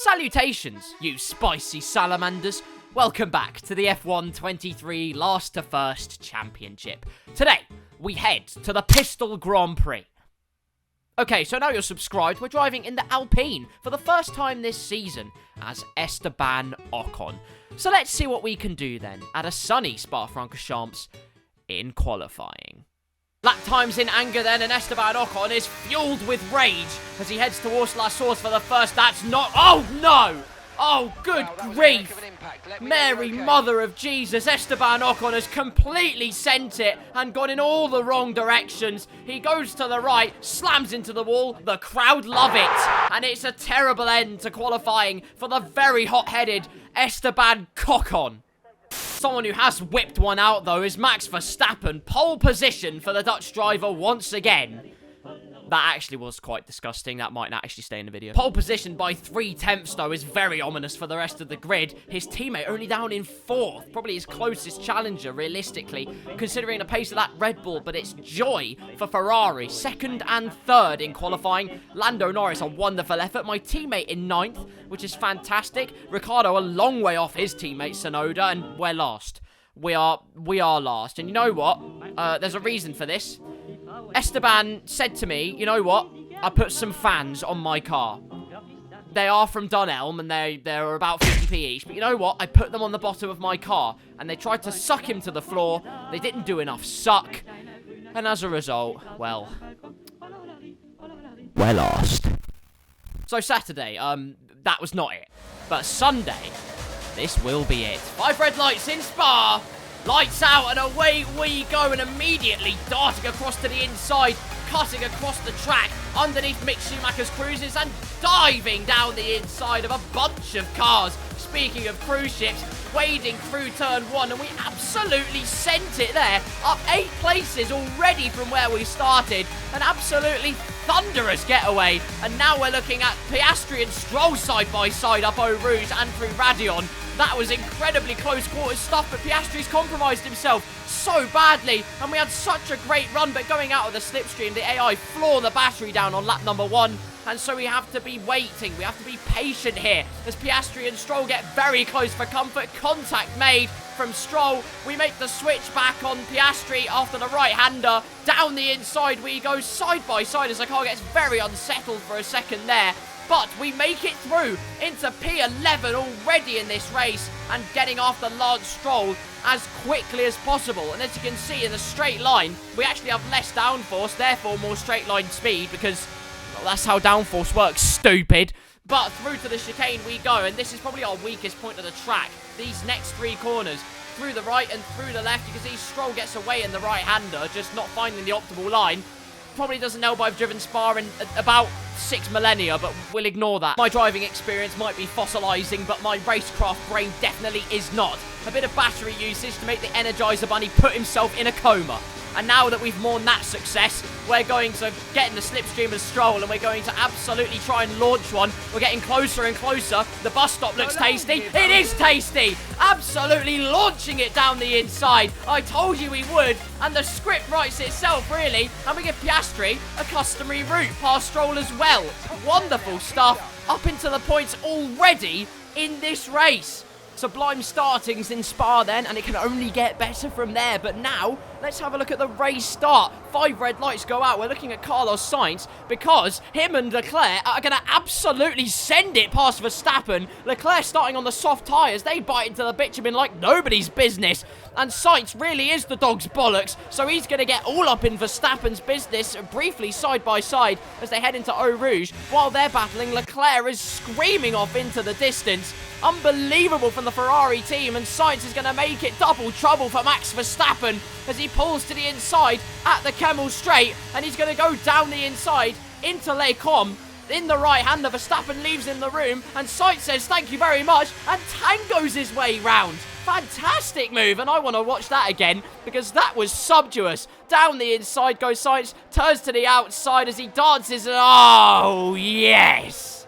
Salutations, you spicy salamanders. Welcome back to the F1 23 Last to First Championship. Today, we head to the Pistol Grand Prix. Okay, so now you're subscribed, we're driving in the Alpine for the first time this season as Esteban Ocon. So let's see what we can do then at a sunny Spa-Francorchamps in qualifying. Lap times in anger then, and Esteban Ocon is fueled with rage as he heads towards La Source for the first. That's not... Oh, no! Oh, good grief! Mary, mother of Jesus, Esteban Ocon has completely sent it and gone in all the wrong directions. He goes to the right, slams into the wall, the crowd love it, and it's a terrible end to qualifying for the very hot-headed Esteban Ocon. Someone who has whipped one out, though, is Max Verstappen. Pole position for the Dutch driver once again. That actually was quite disgusting. That might not actually stay in the video. Pole position by 3/10, though, is very ominous for the rest of the grid. His teammate only down in 4th. Probably his closest challenger, realistically, considering the pace of that Red Bull. But it's joy for Ferrari. 2nd and 3rd in qualifying. Lando Norris, a wonderful effort. My teammate in 9th, which is fantastic. Ricciardo a long way off his teammate, Tsunoda, and we're last. We are last. And you know what? There's a reason for this. Esteban said to me, you know what? I put some fans on my car. They are from Dunelm, and they're about 50p each. But you know what? I put them on the bottom of my car, and they tried to suck him to the floor. They didn't do enough suck. And as a result, well, we're lost. So Saturday, that was not it. But Sunday, this will be it. 5 red lights in Spa. Lights out and away we go, and immediately darting across to the inside, cutting across the track, underneath Mick Schumacher's cruises and diving down the inside of a bunch of cars. Speaking of cruise ships, wading through turn 1, and we absolutely sent it there. Up 8 places already from where we started. An absolutely thunderous getaway. And now we're looking at Piastri and Stroll side by side up Eau Rouge and through Radion. That was incredibly close quarters stuff, but Piastri's compromised himself so badly, and we had such a great run, but going out of the slipstream, the AI floor the battery down on lap number 1, and so we have to be waiting, we have to be patient here, as Piastri and Stroll get very close for comfort. Contact made from Stroll, we make the switch back on Piastri after the right-hander. Down the inside we go side by side as the car gets very unsettled for a second there. But we make it through into P11 already in this race and getting after Lance Stroll as quickly as possible. And as you can see in the straight line, we actually have less downforce, therefore more straight line speed, because well, that's how downforce works, stupid. But through to the chicane we go, and this is probably our weakest point of the track. These next 3 corners, through the right and through the left, you can see Stroll gets away in the right-hander, just not finding the optimal line. Probably doesn't know, but I've driven Spa in about 6 millennia, but we'll ignore that. My driving experience might be fossilizing, but my racecraft brain definitely is not. A bit of battery usage to make the Energizer Bunny put himself in a coma. And now that we've mourned that success, we're going to get in the slipstream of Stroll, and we're going to absolutely try and launch one. We're getting closer and closer. The bus stop looks tasty. It is tasty! Absolutely launching it down the inside. I told you we would, and the script writes itself, really. And we give Piastri a customary route past Stroll as well. Wonderful stuff. Up into the points already in this race. Sublime startings in Spa then, and it can only get better from there. But now, let's have a look at the race start. 5 red lights go out. We're looking at Carlos Sainz because him and Leclerc are going to absolutely send it past Verstappen. Leclerc starting on the soft tyres. They bite into the bitumen like nobody's business. And Sainz really is the dog's bollocks, so he's going to get all up in Verstappen's business briefly side by side as they head into Eau Rouge. While they're battling, Leclerc is screaming off into the distance. Unbelievable from the Ferrari team, and Sainz is going to make it double trouble for Max Verstappen as he pulls to the inside at the Kemmel Straight, and he's going to go down the inside into Les Combes. In the right-hander, Verstappen leaves in the room, and Sainz says thank you very much, and tangos his way round. Fantastic move, and I want to watch that again because that was sumptuous. Down the inside goes Sainz, turns to the outside as he dances, and oh, yes!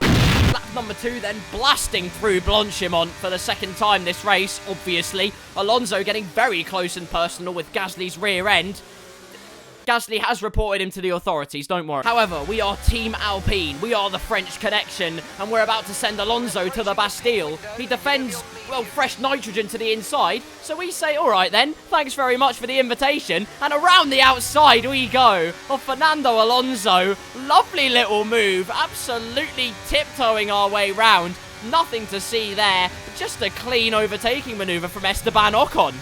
Lap number 2 then blasting through Blanchimont for the second time this race, obviously. Alonso getting very close and personal with Gasly's rear end. Gasly has reported him to the authorities, don't worry. However, we are Team Alpine. We are the French connection, and we're about to send Alonso to the Bastille. He defends, well, fresh nitrogen to the inside, so we say, all right then, thanks very much for the invitation, and around the outside we go of Fernando Alonso. Lovely little move, absolutely tiptoeing our way round. Nothing to see there, just a clean overtaking maneuver from Esteban Ocon.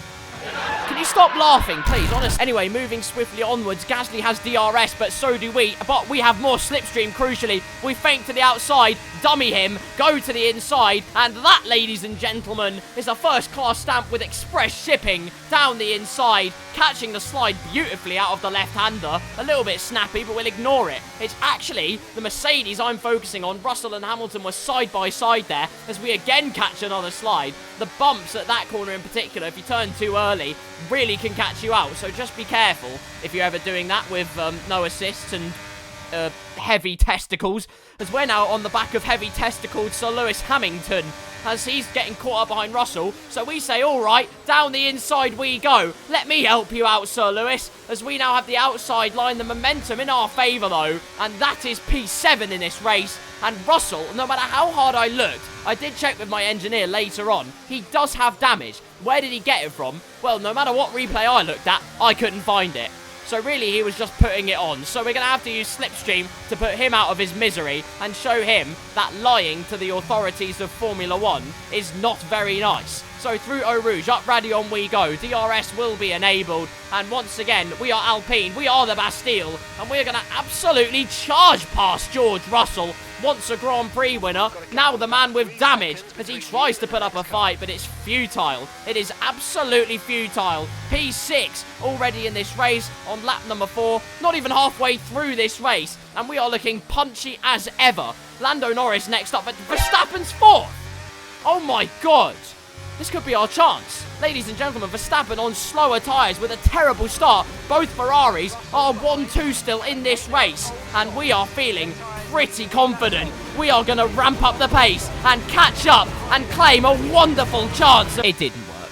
Can you stop laughing, please? Honest. Anyway, moving swiftly onwards, Gasly has DRS, but so do we. But we have more slipstream, crucially. We feint to the outside, dummy him, go to the inside, and that, ladies and gentlemen, is a first-class stamp with express shipping down the inside, catching the slide beautifully out of the left-hander. A little bit snappy, but we'll ignore it. It's actually the Mercedes I'm focusing on. Russell and Hamilton were side by side there as we again catch another slide. The bumps at that corner in particular, if you turn too early, really can catch you out, so just be careful if you're ever doing that with no assists and heavy testicles, as we're now on the back of heavy testicled Sir Lewis Hamilton as he's getting caught up behind Russell. So we say, all right, down the inside we go. Let me help you out, Sir Lewis, as we now have the outside line, the momentum in our favour though, and that is P7 in this race. And Russell, no matter how hard I looked, I did check with my engineer later on, he does have damage. Where did he get it from? Well, no matter what replay I looked at, I couldn't find it. So really, he was just putting it on. So we're going to have to use Slipstream to put him out of his misery and show him that lying to the authorities of Formula 1 is not very nice. So through Eau Rouge, up Radion we go. DRS will be enabled. And once again, we are Alpine. We are the Bastille. And we're going to absolutely charge past George Russell. Once a Grand Prix winner, now the man with damage as he tries to put up a fight, but it's futile. It is absolutely futile. P6 already in this race on lap number 4, not even halfway through this race, and we are looking punchy as ever. Lando Norris next up, but Verstappen's 4th. Oh my god. This could be our chance. Ladies and gentlemen, Verstappen on slower tyres with a terrible start. Both Ferraris are 1-2 still in this race, and we are feeling pretty confident. We are going to ramp up the pace and catch up and claim a wonderful chance. It didn't work.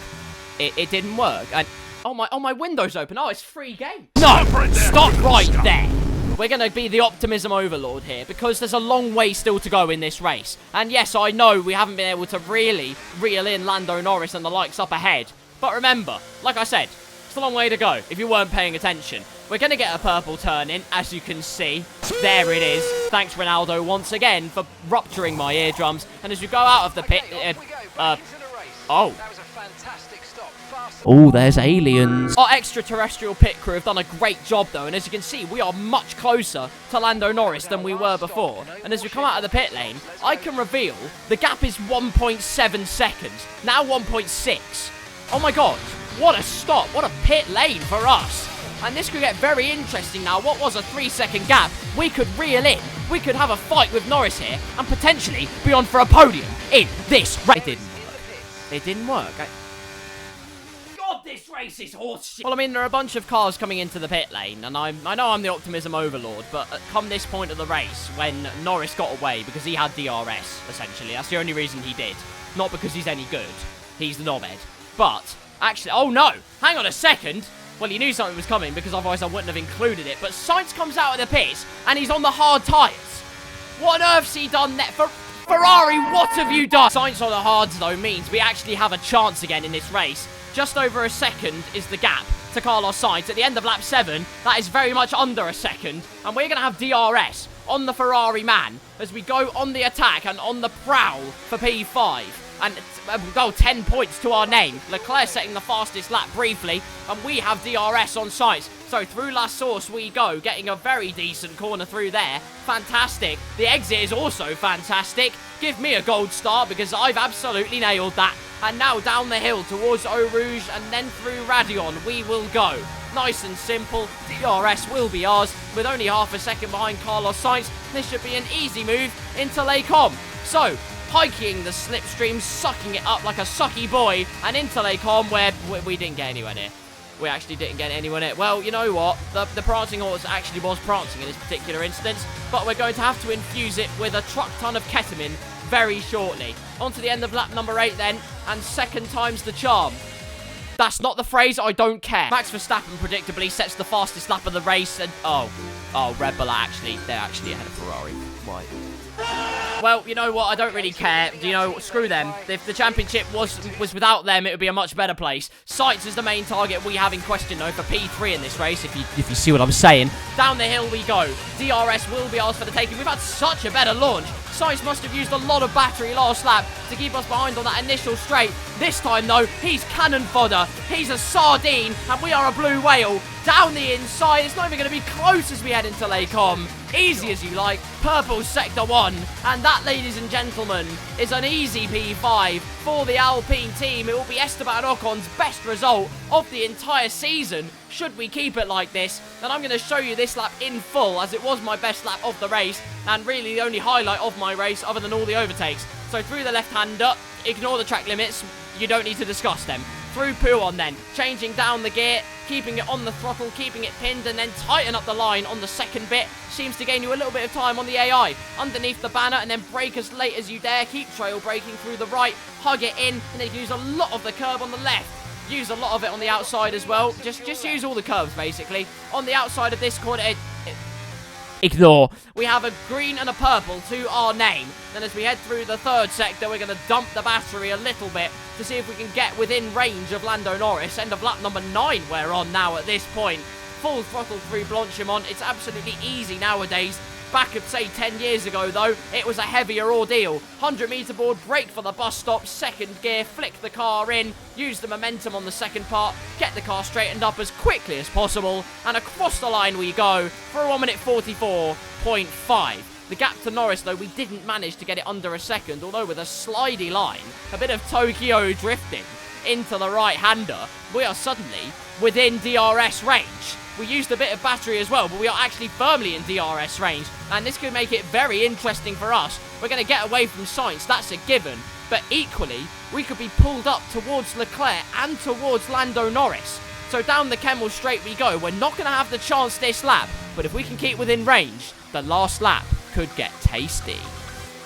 It didn't work. And oh my window's open. Oh, it's free game. No, stop right there. We're going to be the optimism overlord here because there's a long way still to go in this race. And yes, I know we haven't been able to really reel in Lando Norris and the likes up ahead. But remember, like I said, it's a long way to go if you weren't paying attention. We're going to get a purple turn in, as you can see. There it is. Thanks, Ronaldo, once again, for rupturing my eardrums. And as we go out of the pit... Oh, there's aliens. Our extraterrestrial pit crew have done a great job, though. And as you can see, we are much closer to Lando Norris than we were before. And as we come out of the pit lane, I can reveal the gap is 1.7 seconds. Now 1.6. Oh, my God. What a stop. What a pit lane for us. And this could get very interesting now. What was a 3-second gap? We could reel in. We could have a fight with Norris here and potentially be on for a podium in this race. It didn't work. It didn't work. God, this race is horseshit. Well, I mean, there are a bunch of cars coming into the pit lane, and I know I'm the optimism overlord, but come this point of the race, when Norris got away because he had DRS, essentially, that's the only reason he did. Not because he's any good. He's the knobhead. But, actually, oh no! Hang on a second! Well, he knew something was coming because otherwise I wouldn't have included it. But Sainz comes out of the pits and he's on the hard tyres. What on earth's he done there? Ferrari, what have you done? Sainz on the hards, though, means we actually have a chance again in this race. Just over a second is the gap to Carlos Sainz. At the end of lap 7, that is very much under a second. And we're going to have DRS on the Ferrari man as we go on the attack and on the prowl for P5. And we'll go 10 points to our name. Leclerc setting the fastest lap briefly, and we have DRS on Sainz. So through La Source we go, getting a very decent corner through there. Fantastic. The exit is also fantastic. Give me a gold star because I've absolutely nailed that. And now down the hill towards Eau Rouge and then through Radion we will go. Nice and simple. DRS will be ours with only half a second behind Carlos Sainz. This should be an easy move into Les Combes. So, hiking the slipstream, sucking it up like a sucky boy, and into Les Combes where we didn't get anywhere near. We actually didn't get anywhere near. Well, you know what? The prancing horse actually was prancing in this particular instance, but we're going to have to infuse it with a truck ton of ketamine very shortly. On to the end of lap number 8 then, and second time's the charm. That's not the phrase. I don't care. Max Verstappen predictably sets the fastest lap of the race. And Red Bull they're actually ahead of Ferrari. Why? Well, you know what? I don't really care. You know, screw them. If the championship was without them, it would be a much better place. Sainz is the main target we have in question, though, for P3 in this race, if you see what I'm saying. Down the hill we go. DRS will be ours for the taking. We've had such a better launch. Sainz must have used a lot of battery last lap to keep us behind on that initial straight. This time, though, he's cannon fodder. He's a sardine, and we are a blue whale. Down the inside, it's not even going to be close as we head into Les Combes. Easy as you like. Purple Sector 1. And that, ladies and gentlemen, is an easy P5 for the Alpine team. It will be Esteban Ocon's best result of the entire season, should we keep it like this. And I'm going to show you this lap in full, as it was my best lap of the race, and really the only highlight of my race, other than all the overtakes. So through the left-hander, ignore the track limits, you don't need to discuss them. Through Pouon then, changing down the gear, keeping it on the throttle, keeping it pinned, and then tighten up the line on the second bit. Seems to gain you a little bit of time on the AI. Underneath the banner, and then brake as late as you dare. Keep trail braking through the right, hug it in, and then use a lot of the curb on the left. Use a lot of it on the outside as well. Just use all the curves, basically. On the outside of this corner, ignore. We have a green and a purple to our name. Then as we head through the third sector, we're going to dump the battery a little bit to see if we can get within range of Lando Norris. End of lap number 9 we're on now at this point. Full throttle through Blanchimont. It's absolutely easy nowadays. Back at, say, 10 years ago, though, it was a heavier ordeal. 100-meter board, brake for the bus stop, second gear, flick the car in, use the momentum on the second part, get the car straightened up as quickly as possible, and across the line we go for a 1 minute 44.5. The gap to Norris, though, we didn't manage to get it under a second, although with a slidey line, a bit of Tokyo drifting into the right-hander, we are suddenly within DRS range. We used a bit of battery as well, but we are actually firmly in DRS range, and this could make it very interesting for us. We're going to get away from Sainz, that's a given, but equally, we could be pulled up towards Leclerc and towards Lando Norris. So down the Kemmel straight we go. We're not going to have the chance this lap, but if we can keep within range, the last lap could get tasty.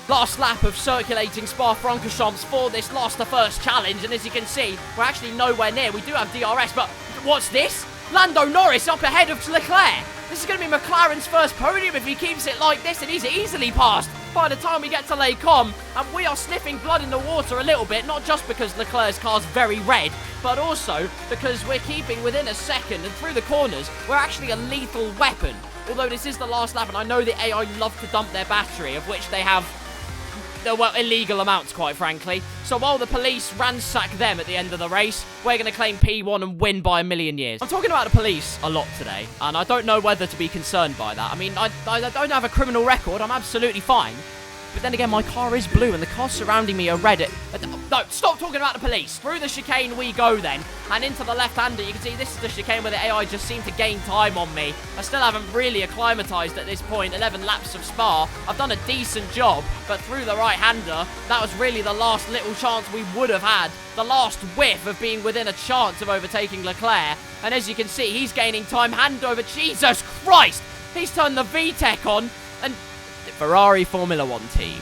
Last lap of circulating Spa-Francorchamps for this last to first challenge, and as you can see, we're actually nowhere near. We do have DRS, but what's this? Lando Norris up ahead of Leclerc. This is going to be McLaren's first podium if he keeps it like this, and he's easily passed by the time we get to Les Combes. And we are sniffing blood in the water a little bit, not just because Leclerc's car's very red, but also because we're keeping within a second, and through the corners, we're actually a lethal weapon. Although this is the last lap, and I know the AI love to dump their battery, of which they have, well, illegal amounts, quite frankly. So while the police ransack them at the end of the race, we're going to claim P1 and win by a million years. I'm talking about the police a lot today, and I don't know whether to be concerned by that. I mean, I don't have a criminal record. I'm absolutely fine. But then again, my car is blue, and the cars surrounding me are red. No, stop talking about the police. Through the chicane we go then, and into the left-hander. You can see this is the chicane where the AI just seemed to gain time on me. I still haven't really acclimatized at this point. 11 laps of Spa. I've done a decent job, but through the right-hander, that was really the last little chance we would have had. The last whiff of being within a chance of overtaking Leclerc. And as you can see, he's gaining time. Hand over. Jesus Christ! He's turned the VTEC on, and Ferrari Formula 1 team,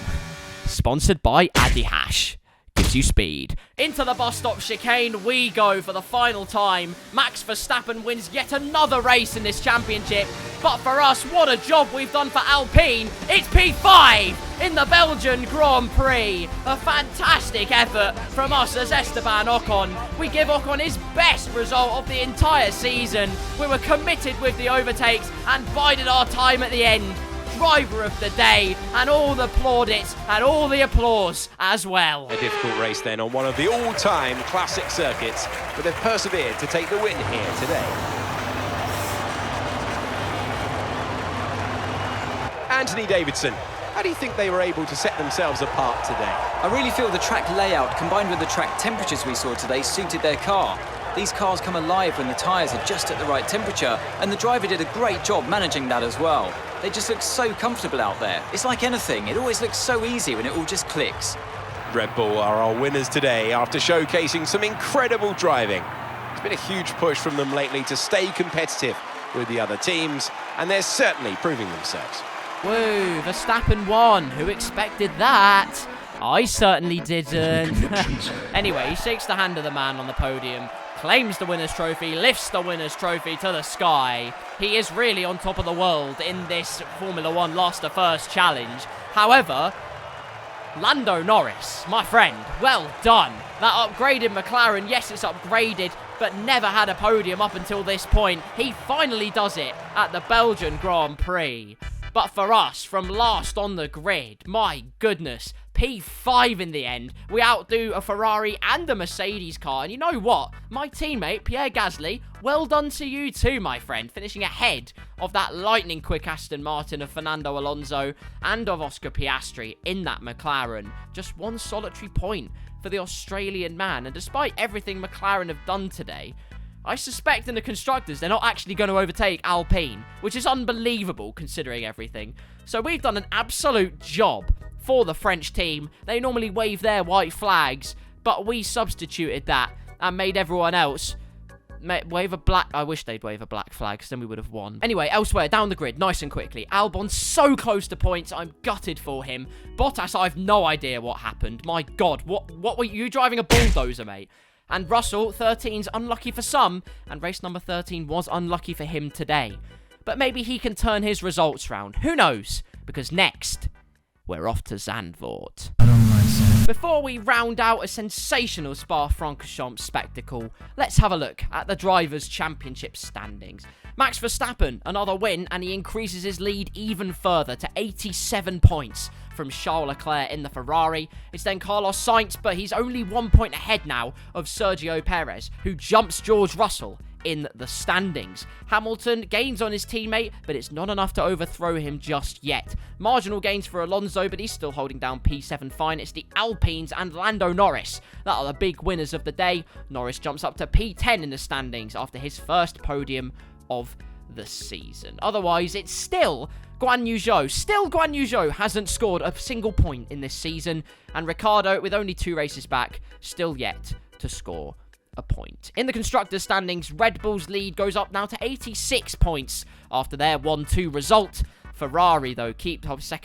sponsored by Adihash, gives you speed. Into the bus stop chicane we go for the final time. Max Verstappen wins yet another race in this championship. But for us, what a job we've done for Alpine. It's P5 in the Belgian Grand Prix. A fantastic effort from us as Esteban Ocon. We give Ocon his best result of the entire season. We were committed with the overtakes and bided our time at the end. Driver of the day, and all the plaudits and all the applause as well. A difficult race then on one of the all-time classic circuits, but they've persevered to take the win here today. Anthony Davidson, how do you think they were able to set themselves apart today? I really feel the track layout combined with the track temperatures we saw today suited their car. These cars come alive when the tyres are just at the right temperature, and the driver did a great job managing that as well. They just look so comfortable out there. It's like anything, it always looks so easy when it all just clicks. Red Bull are our winners today after showcasing some incredible driving. It's been a huge push from them lately to stay competitive with the other teams, and they're certainly proving themselves. Woo, Verstappen won. Who expected that? I certainly didn't. Anyway, he shakes the hand of the man on the podium, claims the winner's trophy, lifts the winner's trophy to the sky. He is really on top of the world in this Formula 1 last to first challenge. However, Lando Norris, my friend, well done. That upgraded McLaren, yes, it's upgraded, but never had a podium up until this point. He finally does it at the Belgian Grand Prix. But for us, from last on the grid, my goodness, P5 in the end. We outdo a Ferrari and a Mercedes car. And you know what? My teammate, Pierre Gasly, well done to you too, my friend. Finishing ahead of that lightning quick Aston Martin of Fernando Alonso and of Oscar Piastri in that McLaren. Just one solitary point for the Australian man. And despite everything McLaren have done today, I suspect in the constructors, they're not actually going to overtake Alpine, which is unbelievable considering everything. So we've done an absolute job for the French team. They normally wave their white flags, but we substituted that and made everyone else wave a black... I wish they'd wave a black flag, because then we would have won. Anyway, elsewhere, down the grid, nice and quickly. Albon's so close to points, I'm gutted for him. Bottas, I have no idea what happened. My God, what were you driving a bulldozer, mate? And Russell, 13's unlucky for some, and race number 13 was unlucky for him today. But maybe he can turn his results round. Who knows? Because next, we're off to Zandvoort. Before we round out a sensational Spa-Francorchamps spectacle, let's have a look at the Drivers' Championship standings. Max Verstappen, another win, and he increases his lead even further to 87 points from Charles Leclerc in the Ferrari. It's then Carlos Sainz, but he's only 1 point ahead now of Sergio Perez, who jumps George Russell in the standings. Hamilton gains on his teammate, but it's not enough to overthrow him just yet. Marginal gains for Alonso, but he's still holding down P7 fine. It's the Alpines and Lando Norris that are the big winners of the day. Norris jumps up to P10 in the standings after his first podium of the season. Otherwise, it's still Guan Yu Zhou. Still Guan Yu Zhou hasn't scored a single point in this season, and Ricciardo, with only 2 races back, still yet to score a point. In the constructors' standings, Red Bull's lead goes up now to 86 points after their 1-2 result. Ferrari, though,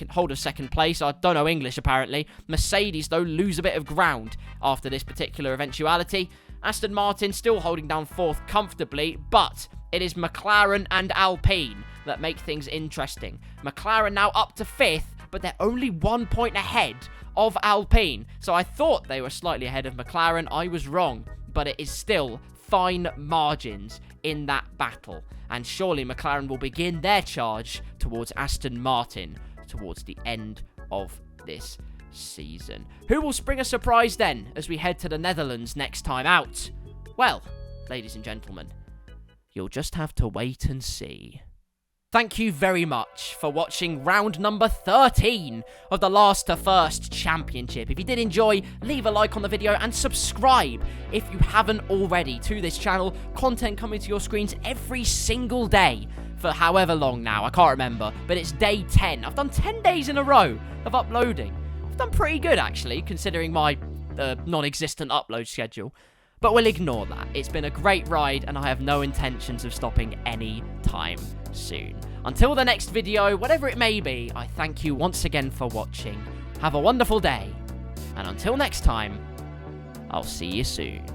hold of second place. I don't know English, apparently. Mercedes, though, lose a bit of ground after this particular eventuality. Aston Martin still holding down 4th comfortably, but it is McLaren and Alpine that make things interesting. McLaren now up to 5th, but they're only 1 point ahead of Alpine. So I thought they were slightly ahead of McLaren. I was wrong, but it is still fine margins in that battle. And surely McLaren will begin their charge towards Aston Martin towards the end of this season. Who will spring a surprise then as we head to the Netherlands next time out? Well, ladies and gentlemen, you'll just have to wait and see. Thank you very much for watching round number 13 of the Last to First Championship. If you did enjoy, leave a like on the video and subscribe if you haven't already to this channel. Content coming to your screens every single day for however long now. I can't remember, but it's day 10. I've done 10 days in a row of uploading. I've done pretty good, actually, considering my non-existent upload schedule. But we'll ignore that. It's been a great ride, and I have no intentions of stopping any time soon. Until the next video, whatever it may be, I thank you once again for watching. Have a wonderful day, and until next time, I'll see you soon.